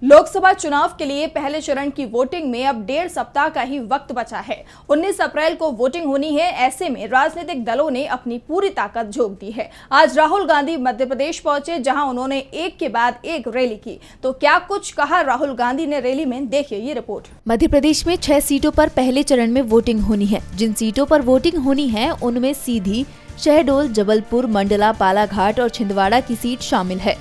लोकसभा चुनाव के लिए पहले चरण की वोटिंग में अब 1.5 सप्ताह का ही वक्त बचा है। 19 अप्रैल को वोटिंग होनी है। ऐसे में राजनीतिक दलों ने अपनी पूरी ताकत झोंक दी है। आज राहुल गांधी मध्य प्रदेश पहुंचे, जहां उन्होंने एक के बाद एक रैली की। तो क्या कुछ कहा राहुल गांधी ने रैली में, देखिए ये रिपोर्ट। मध्य प्रदेश में 6 सीटों पर पहले चरण में वोटिंग होनी है। जिन सीटों पर वोटिंग होनी है उनमें सीधी, शहडोल, जबलपुर, मंडला, बालाघाट और छिंदवाड़ा की सीट शामिल है।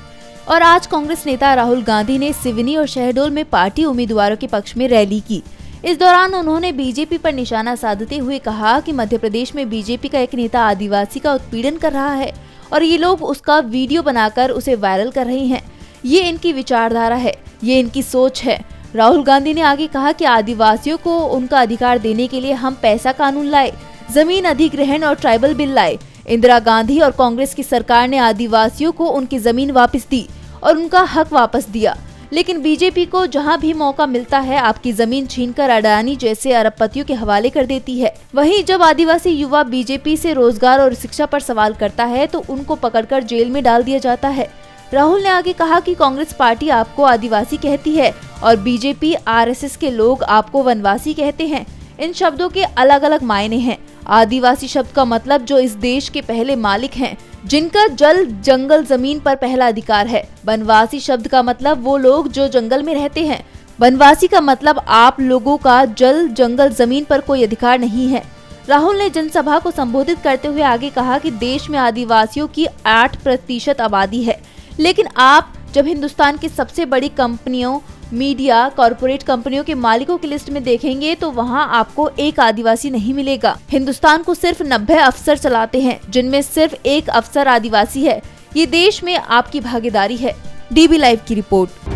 और आज कांग्रेस नेता राहुल गांधी ने सिवनी और शहडोल में पार्टी उम्मीदवारों के पक्ष में रैली की। इस दौरान उन्होंने बीजेपी पर निशाना साधते हुए कहा कि मध्य प्रदेश में बीजेपी का एक नेता आदिवासी का उत्पीड़न कर रहा है और ये लोग उसका वीडियो बनाकर उसे वायरल कर रहे हैं। ये इनकी विचारधारा है, ये इनकी सोच है। राहुल गांधी ने आगे कहा कि आदिवासियों को उनका अधिकार देने के लिए हम पैसा कानून लाए, जमीन अधिग्रहण और ट्राइबल बिल लाए। इंदिरा गांधी और कांग्रेस की सरकार ने आदिवासियों को उनकी जमीन वापस दी और उनका हक वापस दिया, लेकिन बीजेपी को जहां भी मौका मिलता है आपकी जमीन छीनकर अडानी जैसे अरबपतियों के हवाले कर देती है। वहीं जब आदिवासी युवा बीजेपी से रोजगार और शिक्षा पर सवाल करता है तो उनको पकड़कर जेल में डाल दिया जाता है। राहुल ने आगे कहा कि कांग्रेस पार्टी आपको आदिवासी कहती है और बीजेपी आरएसएस के लोग आपको वनवासी कहते हैं। इन शब्दों के अलग अलग मायने हैं। आदिवासी शब्द का मतलब जो इस देश के पहले मालिक हैं, जिनका जल, जंगल, जमीन पर पहला अधिकार है। वनवासी शब्द का मतलब वो लोग जो जंगल में रहते हैं। वनवासी का मतलब आप लोगों का जल, जंगल, जमीन पर कोई अधिकार नहीं है। राहुल ने जनसभा को संबोधित करते हुए आगे कहा कि देश में आदिवासियों की 8% आबादी है, लेकिन आप जब हिंदुस्तान की सबसे बड़ी कंपनियों, मीडिया, कॉरपोरेट कंपनियों के मालिकों की लिस्ट में देखेंगे तो वहां आपको एक आदिवासी नहीं मिलेगा। हिंदुस्तान को सिर्फ 90 अफसर चलाते हैं, जिनमें सिर्फ एक अफसर आदिवासी है। ये देश में आपकी भागीदारी है। डीबी लाइव की रिपोर्ट।